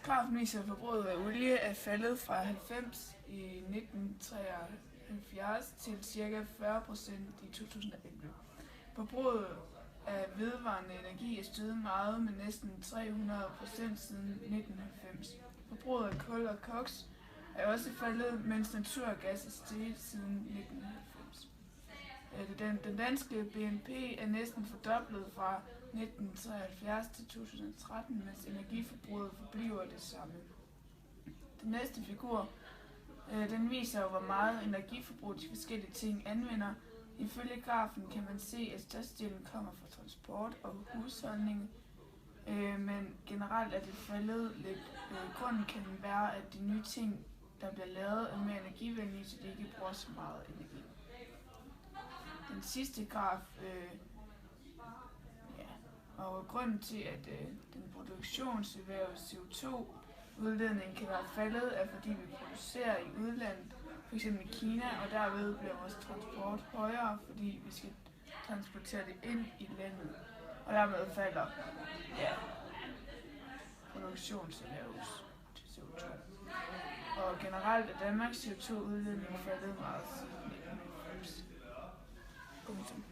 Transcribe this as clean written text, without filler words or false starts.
Grafen viser, at forbruget af olie er faldet fra 90 i 1973 til ca. 40% i 2011. Forbruget af vedvarende energi er steget meget med næsten 300% siden 1990. Forbruget af kul og koks er også faldet, mens naturgas er steget siden 1990. Den danske BNP er næsten fordoblet fra 1973 til 2013, mens energiforbruget forbliver det samme. Den næste figur den viser, hvor meget energiforbrug de forskellige ting anvender. Ifølge grafen kan man se, at størstedelen kommer fra transport og husholdning, men generelt er det faldet lidt. Grunden kan være, at de nye ting, der bliver lavet, er mere energivenlige, så de ikke bruger så meget energi. Den sidste graf, og grunden til, at den produktionserhvervede CO2-udledning kan være faldet, er fordi vi producerer i udlandet, f.eks. i Kina, og derved bliver vores transport højere, fordi vi skal transportere det ind i landet, og dermed falder produktionserhvervets CO2. Og generelt er Danmarks CO2-udledning faldet meget siden 1990. Punktum.